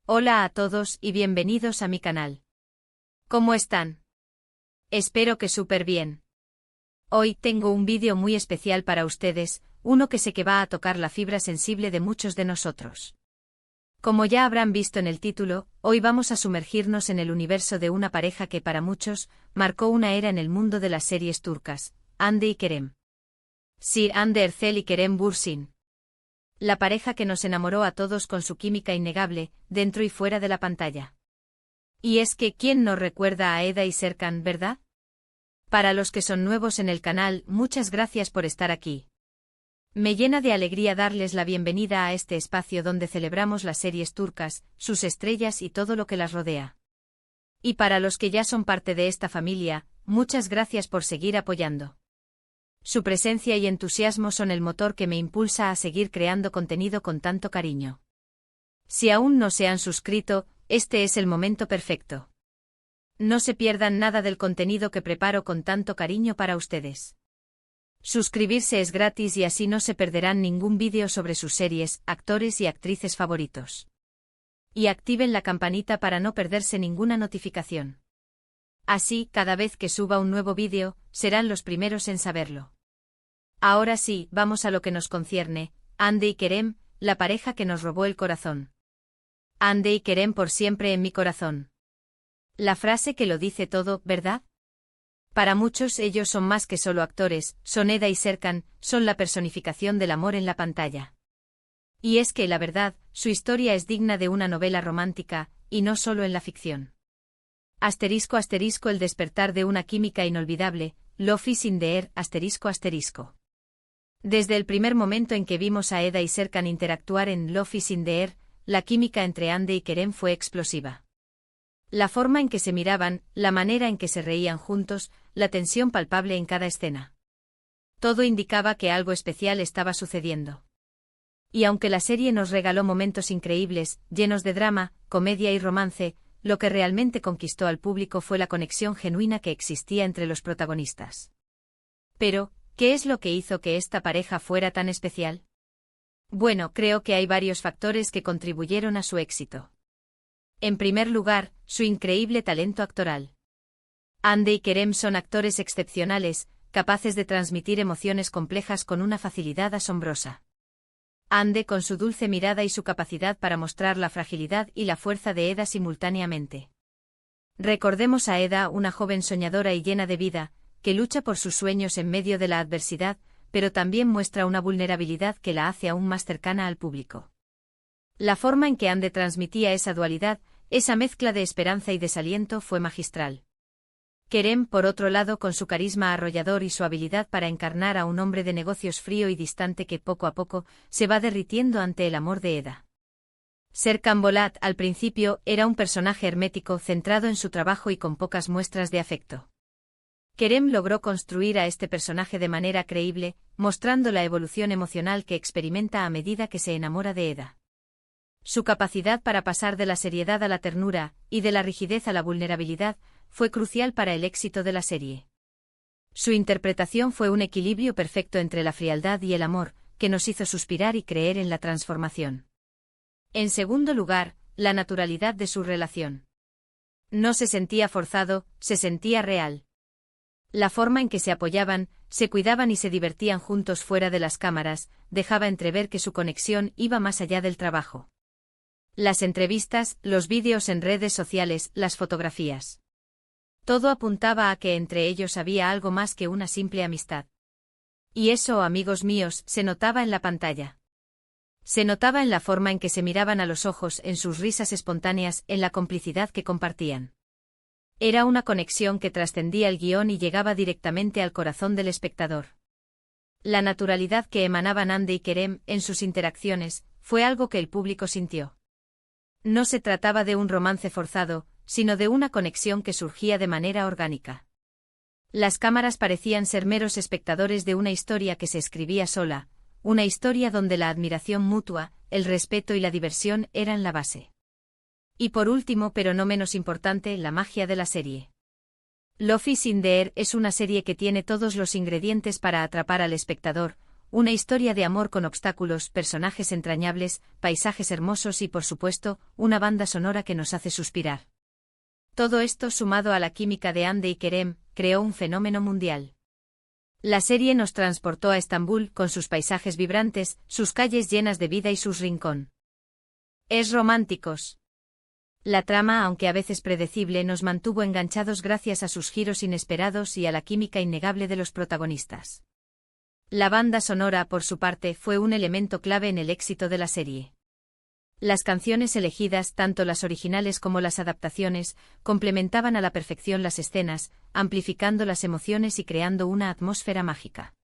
Hola a todos y bienvenidos a mi canal. ¿Cómo están? Espero que súper bien. Hoy tengo un vídeo muy especial para ustedes, uno que sé que va a tocar la fibra sensible de muchos de nosotros. Como ya habrán visto en el título, hoy vamos a sumergirnos en el universo de una pareja que para muchos marcó una era en el mundo de las series turcas, Hande y Kerem. Sí, Hande Erçel y Kerem Bürsin. La pareja que nos enamoró a todos con su química innegable, dentro y fuera de la pantalla. Y es que, ¿quién no recuerda a Eda y Serkan, verdad? Para los que son nuevos en el canal, muchas gracias por estar aquí. Me llena de alegría darles la bienvenida a este espacio donde celebramos las series turcas, sus estrellas y todo lo que las rodea. Y para los que ya son parte de esta familia, muchas gracias por seguir apoyando. Su presencia y entusiasmo son el motor que me impulsa a seguir creando contenido con tanto cariño. Si aún no se han suscrito, este es el momento perfecto. No se pierdan nada del contenido que preparo con tanto cariño para ustedes. Suscribirse es gratis y así no se perderán ningún vídeo sobre sus series, actores y actrices favoritos. Y activen la campanita para no perderse ninguna notificación. Así, cada vez que suba un nuevo vídeo, serán los primeros en saberlo. Ahora sí, vamos a lo que nos concierne, Hande y Kerem, la pareja que nos robó el corazón. Hande y Kerem por siempre en mi corazón. La frase que lo dice todo, ¿verdad? Para muchos ellos son más que solo actores, son Eda y Serkan, son la personificación del amor en la pantalla. Y es que, la verdad, su historia es digna de una novela romántica, y no solo en la ficción. *** El despertar de una química inolvidable, Lofi Sindeer, ***. Desde el primer momento en que vimos a Eda y Serkan interactuar en Lofi Sindeer, la química entre Hande y Kerem fue explosiva. La forma en que se miraban, la manera en que se reían juntos, la tensión palpable en cada escena. Todo indicaba que algo especial estaba sucediendo. Y aunque la serie nos regaló momentos increíbles, llenos de drama, comedia y romance, lo que realmente conquistó al público fue la conexión genuina que existía entre los protagonistas. Pero, ¿qué es lo que hizo que esta pareja fuera tan especial? Bueno, creo que hay varios factores que contribuyeron a su éxito. En primer lugar, su increíble talento actoral. Hande y Kerem son actores excepcionales, capaces de transmitir emociones complejas con una facilidad asombrosa. Hande con su dulce mirada y su capacidad para mostrar la fragilidad y la fuerza de Eda simultáneamente. Recordemos a Eda, una joven soñadora y llena de vida, que lucha por sus sueños en medio de la adversidad, pero también muestra una vulnerabilidad que la hace aún más cercana al público. La forma en que Hande transmitía esa dualidad, esa mezcla de esperanza y desaliento fue magistral. Kerem, por otro lado, con su carisma arrollador y su habilidad para encarnar a un hombre de negocios frío y distante que poco a poco se va derritiendo ante el amor de Eda. Serkan Bolat, al principio, era un personaje hermético centrado en su trabajo y con pocas muestras de afecto. Kerem logró construir a este personaje de manera creíble, mostrando la evolución emocional que experimenta a medida que se enamora de Eda. Su capacidad para pasar de la seriedad a la ternura, y de la rigidez a la vulnerabilidad, fue crucial para el éxito de la serie. Su interpretación fue un equilibrio perfecto entre la frialdad y el amor, que nos hizo suspirar y creer en la transformación. En segundo lugar, la naturalidad de su relación. No se sentía forzado, se sentía real. La forma en que se apoyaban, se cuidaban y se divertían juntos fuera de las cámaras, dejaba entrever que su conexión iba más allá del trabajo. Las entrevistas, los vídeos en redes sociales, las fotografías. Todo apuntaba a que entre ellos había algo más que una simple amistad. Y eso, amigos míos, se notaba en la pantalla. Se notaba en la forma en que se miraban a los ojos, en sus risas espontáneas, en la complicidad que compartían. Era una conexión que trascendía el guión y llegaba directamente al corazón del espectador. La naturalidad que emanaban Hande y Kerem en sus interacciones fue algo que el público sintió. No se trataba de un romance forzado, sino de una conexión que surgía de manera orgánica. Las cámaras parecían ser meros espectadores de una historia que se escribía sola, una historia donde la admiración mutua, el respeto y la diversión eran la base. Y por último, pero no menos importante, la magia de la serie. Lofi Sindeer es una serie que tiene todos los ingredientes para atrapar al espectador, una historia de amor con obstáculos, personajes entrañables, paisajes hermosos y, por supuesto, una banda sonora que nos hace suspirar. Todo esto, sumado a la química de Hande y Kerem, creó un fenómeno mundial. La serie nos transportó a Estambul con sus paisajes vibrantes, sus calles llenas de vida y sus rincones románticos. La trama, aunque a veces predecible, nos mantuvo enganchados gracias a sus giros inesperados y a la química innegable de los protagonistas. La banda sonora, por su parte, fue un elemento clave en el éxito de la serie. Las canciones elegidas, tanto las originales como las adaptaciones, complementaban a la perfección las escenas, amplificando las emociones y creando una atmósfera mágica.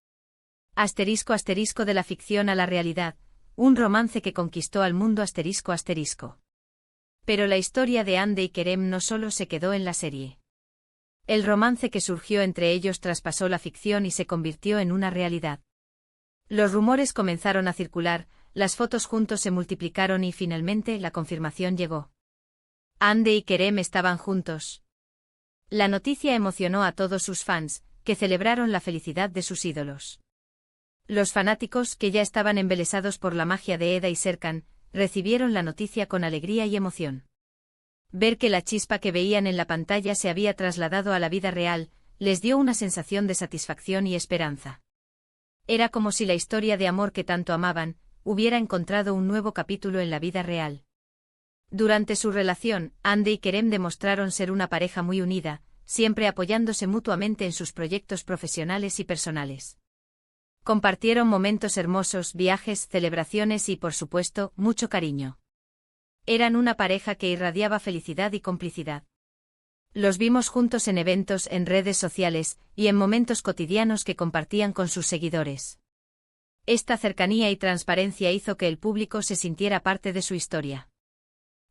Asterisco asterisco de la ficción a la realidad, un romance que conquistó al mundo asterisco asterisco. Pero la historia de Hande y Kerem no solo se quedó en la serie. El romance que surgió entre ellos traspasó la ficción y se convirtió en una realidad. Los rumores comenzaron a circular, las fotos juntos se multiplicaron y finalmente la confirmación llegó. Hande y Kerem estaban juntos. La noticia emocionó a todos sus fans, que celebraron la felicidad de sus ídolos. Los fanáticos, que ya estaban embelesados por la magia de Eda y Serkan, recibieron la noticia con alegría y emoción. Ver que la chispa que veían en la pantalla se había trasladado a la vida real, les dio una sensación de satisfacción y esperanza. Era como si la historia de amor que tanto amaban, hubiera encontrado un nuevo capítulo en la vida real. Durante su relación, Hande y Kerem demostraron ser una pareja muy unida, siempre apoyándose mutuamente en sus proyectos profesionales y personales. Compartieron momentos hermosos, viajes, celebraciones y, por supuesto, mucho cariño. Eran una pareja que irradiaba felicidad y complicidad. Los vimos juntos en eventos, en redes sociales, y en momentos cotidianos que compartían con sus seguidores. Esta cercanía y transparencia hizo que el público se sintiera parte de su historia.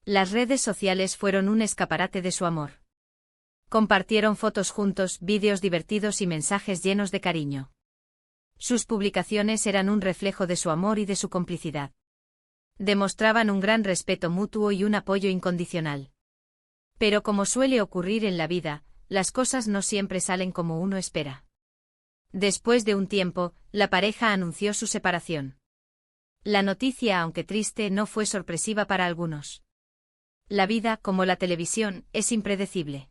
Las redes sociales fueron un escaparate de su amor. Compartieron fotos juntos, vídeos divertidos y mensajes llenos de cariño. Sus publicaciones eran un reflejo de su amor y de su complicidad. Demostraban un gran respeto mutuo y un apoyo incondicional. Pero como suele ocurrir en la vida, las cosas no siempre salen como uno espera. Después de un tiempo, la pareja anunció su separación. La noticia, aunque triste, no fue sorpresiva para algunos. La vida, como la televisión, es impredecible.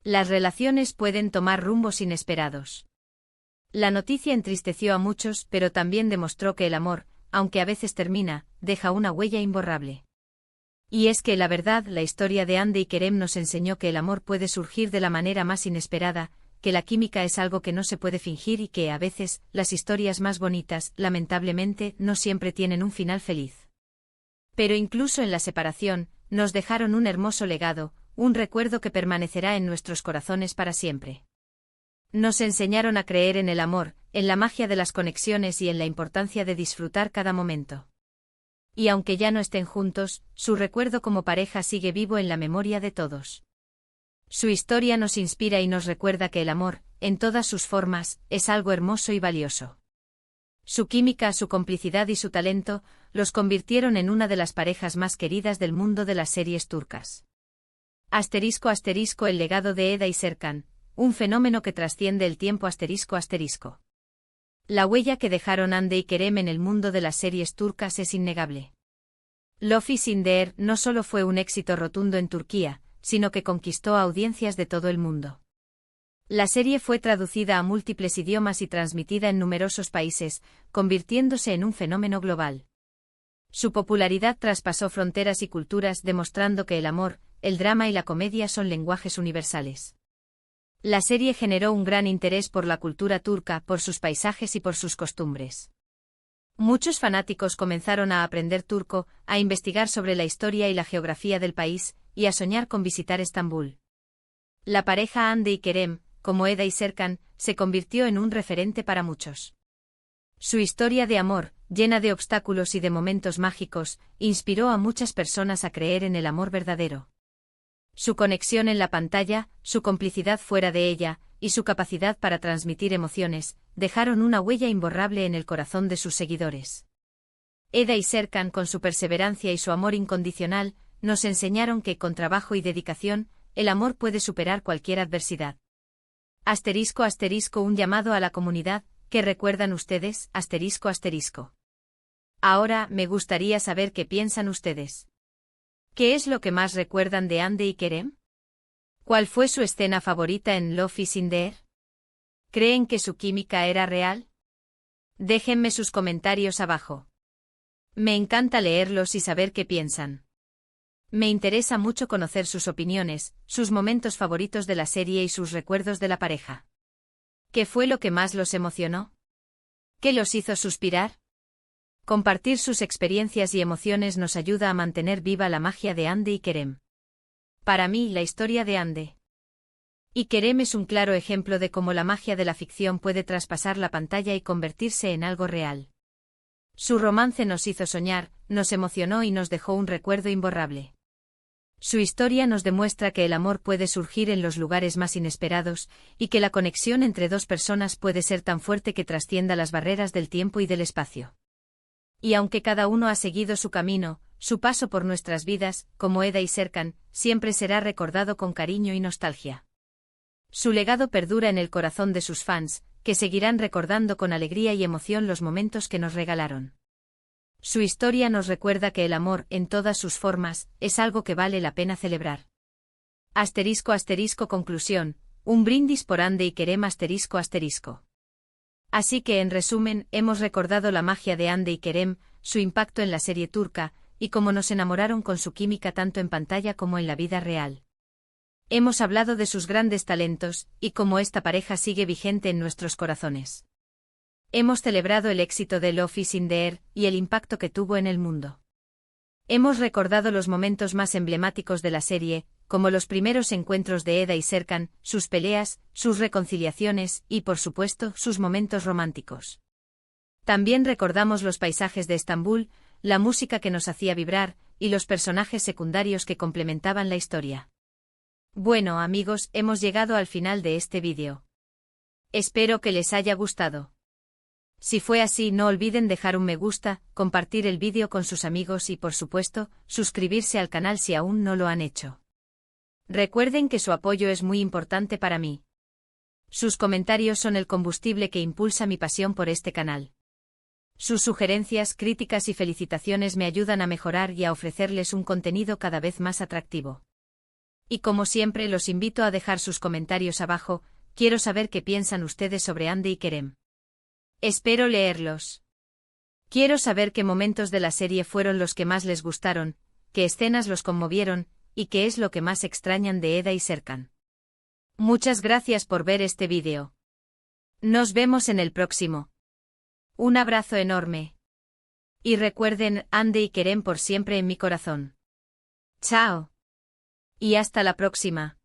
Las relaciones pueden tomar rumbos inesperados. La noticia entristeció a muchos, pero también demostró que el amor, aunque a veces termina, deja una huella imborrable. Y es que la verdad, la historia de Hande y Kerem nos enseñó que el amor puede surgir de la manera más inesperada, que la química es algo que no se puede fingir y que, a veces, las historias más bonitas, lamentablemente, no siempre tienen un final feliz. Pero incluso en la separación, nos dejaron un hermoso legado, un recuerdo que permanecerá en nuestros corazones para siempre. Nos enseñaron a creer en el amor, en la magia de las conexiones y en la importancia de disfrutar cada momento. Y aunque ya no estén juntos, su recuerdo como pareja sigue vivo en la memoria de todos. Su historia nos inspira y nos recuerda que el amor, en todas sus formas, es algo hermoso y valioso. Su química, su complicidad y su talento, los convirtieron en una de las parejas más queridas del mundo de las series turcas. Asterisco asterisco el legado de Eda y Serkan, un fenómeno que trasciende el tiempo asterisco asterisco. La huella que dejaron Hande y Kerem en el mundo de las series turcas es innegable. Love is in the Air no solo fue un éxito rotundo en Turquía, sino que conquistó a audiencias de todo el mundo. La serie fue traducida a múltiples idiomas y transmitida en numerosos países, convirtiéndose en un fenómeno global. Su popularidad traspasó fronteras y culturas, demostrando que el amor, el drama y la comedia son lenguajes universales. La serie generó un gran interés por la cultura turca, por sus paisajes y por sus costumbres. Muchos fanáticos comenzaron a aprender turco, a investigar sobre la historia y la geografía del país, y a soñar con visitar Estambul. La pareja Hande y Kerem, como Eda y Serkan, se convirtió en un referente para muchos. Su historia de amor, llena de obstáculos y de momentos mágicos, inspiró a muchas personas a creer en el amor verdadero. Su conexión en la pantalla, su complicidad fuera de ella, y su capacidad para transmitir emociones, dejaron una huella imborrable en el corazón de sus seguidores. Eda y Serkan, con su perseverancia y su amor incondicional, nos enseñaron que, con trabajo y dedicación, el amor puede superar cualquier adversidad. Asterisco asterisco un llamado a la comunidad, ¿Qué recuerdan ustedes? Ahora, me gustaría saber qué piensan ustedes. ¿Qué es lo que más recuerdan de Andy y Kerem? ¿Cuál fue su escena favorita en Love is in the Air? ¿Creen que su química era real? Déjenme sus comentarios abajo. Me encanta leerlos y saber qué piensan. Me interesa mucho conocer sus opiniones, sus momentos favoritos de la serie y sus recuerdos de la pareja. ¿Qué fue lo que más los emocionó? ¿Qué los hizo suspirar? Compartir sus experiencias y emociones nos ayuda a mantener viva la magia de Andy y Kerem. Para mí, la historia de Andy y Kerem es un claro ejemplo de cómo la magia de la ficción puede traspasar la pantalla y convertirse en algo real. Su romance nos hizo soñar, nos emocionó y nos dejó un recuerdo imborrable. Su historia nos demuestra que el amor puede surgir en los lugares más inesperados, y que la conexión entre dos personas puede ser tan fuerte que trascienda las barreras del tiempo y del espacio. Y aunque cada uno ha seguido su camino, su paso por nuestras vidas, como Eda y Serkan, siempre será recordado con cariño y nostalgia. Su legado perdura en el corazón de sus fans, que seguirán recordando con alegría y emoción los momentos que nos regalaron. Su historia nos recuerda que el amor, en todas sus formas, es algo que vale la pena celebrar. Conclusión, un brindis por Andy y Kerem ***. Así que en resumen, hemos recordado la magia de Andy y Kerem, su impacto en la serie turca, y cómo nos enamoraron con su química tanto en pantalla como en la vida real. Hemos hablado de sus grandes talentos, y cómo esta pareja sigue vigente en nuestros corazones. Hemos celebrado el éxito de Love is in the Air, y el impacto que tuvo en el mundo. Hemos recordado los momentos más emblemáticos de la serie, como los primeros encuentros de Eda y Serkan, sus peleas, sus reconciliaciones y, por supuesto, sus momentos románticos. También recordamos los paisajes de Estambul, la música que nos hacía vibrar, y los personajes secundarios que complementaban la historia. Bueno amigos, hemos llegado al final de este vídeo. Espero que les haya gustado. Si fue así, no olviden dejar un me gusta, compartir el vídeo con sus amigos y, por supuesto, suscribirse al canal si aún no lo han hecho. Recuerden que su apoyo es muy importante para mí. Sus comentarios son el combustible que impulsa mi pasión por este canal. Sus sugerencias, críticas y felicitaciones me ayudan a mejorar y a ofrecerles un contenido cada vez más atractivo. Y como siempre, los invito a dejar sus comentarios abajo, quiero saber qué piensan ustedes sobre Andy y Kerem. Espero leerlos. Quiero saber qué momentos de la serie fueron los que más les gustaron, qué escenas los conmovieron, y qué es lo que más extrañan de Eda y Serkan. Muchas gracias por ver este vídeo. Nos vemos en el próximo. Un abrazo enorme. Y recuerden, Andy y Kerem por siempre en mi corazón. Chao. Y hasta la próxima.